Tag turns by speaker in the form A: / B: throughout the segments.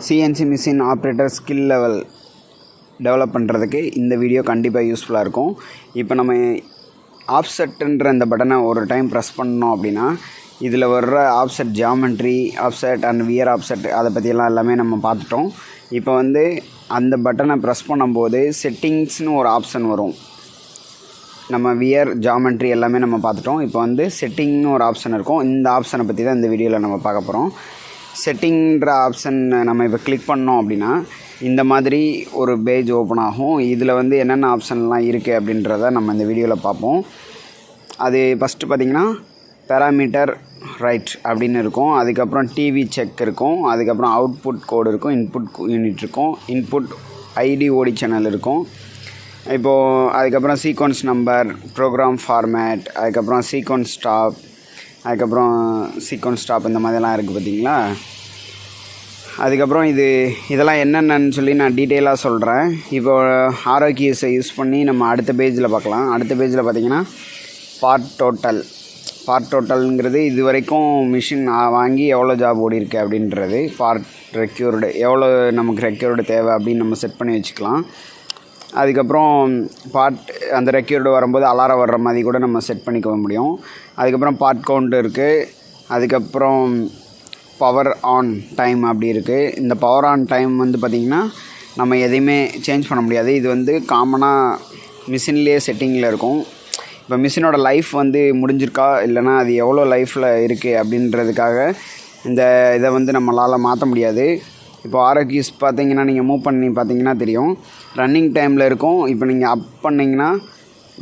A: CNC machine operator skill level develop பண்ணுறதுக்கு இந்த video கண்டிப்பாக யூஸ்ஃபுல்லாக இருக்கும். இப்போ நம்ம ஆஃப்செட்டுன்ற இந்த பட்டனை ஒரு டைம் ப்ரெஸ் பண்ணோம் அப்படின்னா இதில் வர்ற offset geometry offset and wear offset அதை பற்றியெல்லாம் எல்லாமே நம்ம பார்த்துட்டோம். இப்போ அந்த பட்டனை ப்ரெஸ் பண்ணும்போது செட்டிங்ஸ்னு ஒரு ஆப்ஷன் வரும். நம்ம வியர் ஜியாமெட்ரி எல்லாமே நம்ம பார்த்துட்டோம். இப்போ செட்டிங்னு ஒரு ஆப்ஷன் இருக்கும். இந்த ஆப்ஷனை பற்றி தான் இந்த வீடியோவில் நம்ம பார்க்க போகிறோம். செட்டிங்ன்ற ஆப்ஷன் நம்ம இப்போ கிளிக் பண்ணோம் அப்படின்னா இந்த மாதிரி ஒரு பேஜ் ஓப்பன் ஆகும். இதில் என்னென்ன ஆப்ஷன்லாம் இருக்குது அப்படின்றத நம்ம இந்த வீடியோவில் பார்ப்போம். அது ஃபஸ்ட்டு பார்த்திங்கன்னா பேராமீட்டர் ரைட் அப்படின்னு இருக்கும். அதுக்கப்புறம் டிவி செக் இருக்கும். அதுக்கப்புறம் அவுட்புட் கோடு இருக்கும். இன்புட் யூனிட் இருக்கும். இன்புட் ஐடி ஓடி சேனல் இருக்கும். இப்போது அதுக்கப்புறம் சீக்வன்ஸ் நம்பர், ப்ரோக்ராம் ஃபார்மேட், அதுக்கப்புறம் சீக்வன்ஸ் ஸ்டாப் இந்த மாதிரிலாம் இருக்குது பார்த்திங்களா. அதுக்கப்புறம் இதெல்லாம் என்னென்னு சொல்லி நான் டீட்டெயிலாக சொல்கிறேன். இப்போது ஆரோக்கியஸை யூஸ் பண்ணி நம்ம அடுத்த பேஜில் பார்க்கலாம். அடுத்த பேஜில் பார்த்திங்கன்னா பார்ட் டோட்டல்ங்கிறது இது வரைக்கும் மிஷின் வாங்கி எவ்வளோ ஜாப் ஓடி இருக்குது அப்படின்றது. பார்ட் ரெக்யூர்டு எவ்வளோ நமக்கு ரெக்யூர்டு தேவை அப்படின்னு நம்ம செட் பண்ணி வச்சுக்கலாம். அதுக்கப்புறம் அந்த ரெக்யூர்டு வரும்போது அலாரம் வர்ற மாதிரி கூட நம்ம செட் பண்ணிக்க முடியும். அதுக்கப்புறம் பார்ட் கவுண்ட் இருக்குது. அதுக்கப்புறம் பவர் ஆன் டைம் அப்படி இருக்குது. இந்த பவர் ஆன் டைம் பார்த்திங்கன்னா நம்ம எதையுமே சேஞ்ச் பண்ண முடியாது. இது காமனாக மிஷின்லேயே செட்டிங்கில் இருக்கும். இப்போ மிஷினோட லைஃப் முடிஞ்சிருக்கா இல்லைனா அது எவ்வளோ லைஃப்பில் இருக்குது அப்படின்றதுக்காக இந்த இதை நம்மளால் மாற்ற முடியாது. இப்போ ஆரோக்கியஸ் பார்த்திங்கன்னா நீங்கள் மூவ் பண்ணி பார்த்திங்கன்னா தெரியும், ரன்னிங் டைமில் இருக்கும். இப்போ நீங்கள் அப் பண்ணிங்கன்னா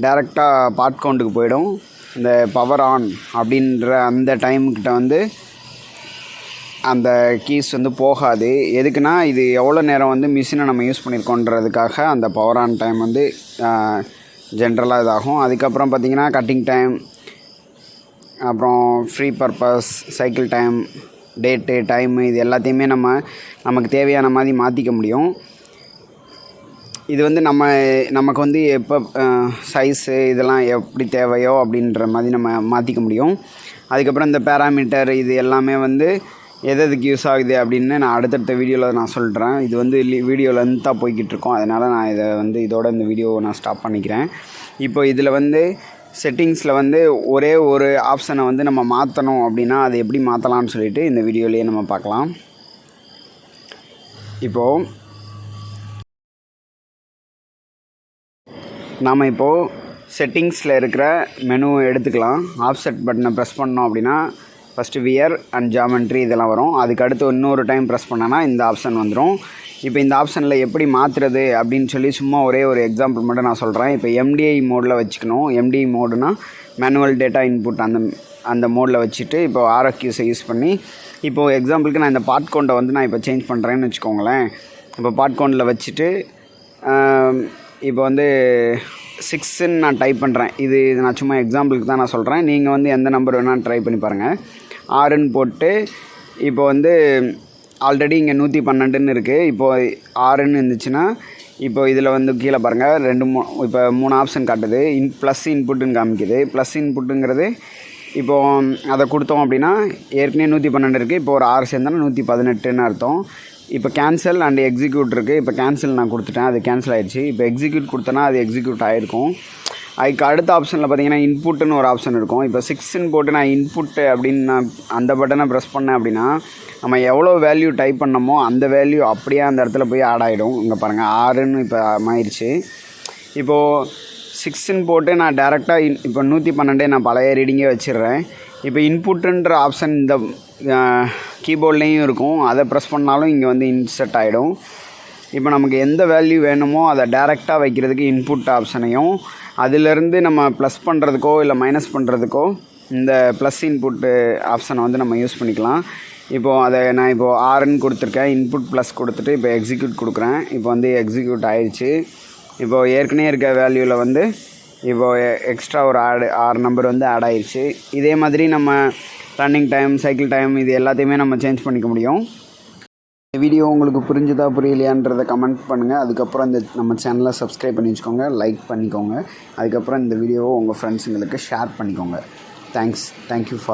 A: டேரெக்டாக பார்ட் கவுண்ட்டுக்கு போயிடும். இந்த பவர் ஆன் அப்படின்ற அந்த டைமுக்கிட்ட அந்த கீஸ் போகாது. எதுக்குன்னா இது எவ்வளோ நேரம் மிஷினை நம்ம யூஸ் பண்ணியிருக்கோன்றதுக்காக அந்த பவர் ஆன் டைம் ஜென்ரலாக இதாகும். அதுக்கப்புறம் பார்த்திங்கன்னா கட்டிங் டைம், அப்புறம் free purpose, cycle time, date, time, இது எல்லாத்தையுமே நமக்கு தேவையான மாதிரி மாற்றிக்க முடியும். இது நமக்கு எப்போ சைஸு இதெல்லாம் எப்படி தேவையோ அப்படின்ற மாதிரி நம்ம மாற்றிக்க முடியும். அதுக்கப்புறம் இந்த பேராமீட்டர் இது எல்லாமே எதுக்கு யூஸ் ஆகுது அப்படின்னு நான் அடுத்தடுத்த வீடியோவில் நான் சொல்கிறேன். இது வீடியோ லென்த்தாக போய்கிட்டு இருக்கோம். அதனால் நான் இதோட இந்த வீடியோவை நான் ஸ்டாப் பண்ணிக்கிறேன். இப்போ இதில் செட்டிங்ஸில் ஒரே ஒரு ஆப்ஷனை நம்ம மாற்றணும் அப்படின்னா அது எப்படி மாற்றலாம்னு சொல்லிட்டு இந்த வீடியோலேயே நம்ம பார்க்கலாம். இப்போது நாம் செட்டிங்ஸில் இருக்கிற மெனுவை எடுத்துக்கலாம். ஆஃப்செட் பட்டனை ப்ரெஸ் பண்ணோம் அப்படின்னா ஃபஸ்ட்டு வியர் அண்ட் ஜியாமெட்ரி இதெல்லாம் வரும். அதுக்கு அடுத்து இன்னொரு டைம் ப்ரெஸ் பண்ணனா இந்த ஆப்ஷன் வந்துடும். இப்போ இந்த ஆப்ஷனில் எப்படி மாற்றுறது அப்படின்னு சொல்லி சும்மா ஒரே ஒரு எக்ஸாம்பிள் மட்டும் நான் சொல்கிறேன். இப்போ எம்டிஐ மோடில் வச்சுக்கணும். எம்டிஐ மோடுனா மேனுவல் டேட்டா இன்புட் அந்த மோடில் வச்சுட்டு இப்போ ஆர்எக்யூஸை யூஸ் பண்ணி இப்போது எக்ஸாம்பிளுக்கு நான் இந்த பார்ட் கவுண்டை நான் இப்போ சேஞ்ச் பண்ணுறேன்னு வச்சுக்கோங்களேன். இப்போ பார்ட் கவுண்டில் வச்சுட்டு இப்போ 6ன்னு நான் டைப் பண்ணுறேன். இது நான் சும்மா எக்ஸாம்பிளுக்கு தான் நான் சொல்கிறேன். நீங்கள் எந்த நம்பர் வேணாலும் ட்ரை பண்ணி பாருங்கள். 6ன்னு போட்டு இப்போ ஆல்ரெடி இங்கே 112ன்னு இருக்குது. இப்போது 6ன்னு இருந்துச்சுன்னா இப்போ இதில் கீழே பாருங்கள் இப்போ 3 ஆப்ஷன் காட்டுது. ப்ளஸ் இன்புட்டுன்னு காமிக்குது. ப்ளஸ் இன்புட்டுங்கிறது இப்போது அதை கொடுத்தோம் அப்படின்னா ஏற்கனவே 112 இருக்குது. இப்போ ஒரு 6 சேர்ந்தாலும் 118ன்னு அர்த்தம். இப்போ கேன்சல் அண்ட் எக்ஸிக்யூட் இருக்குது. இப்போ கேன்சல் நான் கொடுத்துட்டேன், அது கேன்சல் ஆகிடுச்சு. இப்போ எக்ஸிக்யூட் கொடுத்தேன்னா அது எக்ஸிக்யூட் ஆகிருக்கும். அதுக்கு அடுத்த ஆப்ஷனில் பார்த்திங்கன்னா இன்புட்டுன்னு ஒரு ஆப்ஷன் இருக்கும். இப்போ 6ன்னு போட்டு நான் இன்புட்டு அப்படின்னு நான் அந்த பட்டனை ப்ரெஸ் பண்ணேன் அப்படின்னா நம்ம எவ்வளோ வேல்யூ டைப் பண்ணமோ அந்த வேல்யூ அப்படியே அந்த இடத்துல போய் ஆட் ஆகிடும். இங்கே பாருங்கள் 6ன்னு இப்போ ஆயிடுச்சு. இப்போது 6ன்னு போட்டு நான் டேரெக்டாக இப்போ 112 நான் பழைய ரீடிங்கே வச்சிடுறேன். இப்போ இன்புட்டுன்ற ஆப்ஷன் இந்த கீபோர்ட்லேயும் இருக்கும். அதை ப்ரெஸ் பண்ணாலும் இங்கே இன்செர்ட் ஆகிடும். இப்போ நமக்கு எந்த வேல்யூ வேணுமோ அதை டேரெக்டாக வைக்கிறதுக்கு இன்புட் ஆப்ஷனையும், அதிலேருந்து நம்ம ப்ளஸ் பண்ணுறதுக்கோ இல்லை மைனஸ் பண்ணுறதுக்கோ இந்த ப்ளஸ் இன்புட்டு ஆப்ஷனை நம்ம யூஸ் பண்ணிக்கலாம். இப்போது அதை நான் இப்போது 6ன்னு கொடுத்துருக்கேன். இன்புட் ப்ளஸ் கொடுத்துட்டு இப்போ எக்ஸிக்யூட் கொடுக்குறேன். இப்போ எக்ஸிக்யூட் ஆயிடுச்சு. இப்போது ஏற்கனவே இருக்க வேல்யூவில் இப்போது எக்ஸ்ட்ரா ஒரு 6 நம்பர் ஆட் ஆயிடுச்சு. இதே மாதிரி நம்ம ரன்னிங் டைம், சைக்கிள் டைம் இது எல்லாத்தையுமே நம்ம சேஞ்ச் பண்ணிக்க முடியும். இந்த வீடியோ உங்களுக்கு புரிஞ்சுதா புரியலையான்றதை கமெண்ட் பண்ணுங்கள். அதுக்கப்புறம் நம்ம சேனலை சப்ஸ்கிரைப் பண்ணி வச்சுக்கோங்க, லைக் பண்ணிக்கோங்க. அதுக்கப்புறம் இந்த வீடியோவை உங்கள் ஃப்ரெண்ட்ஸுங்களுக்கு ஷேர் பண்ணிக்கோங்க. Thank you for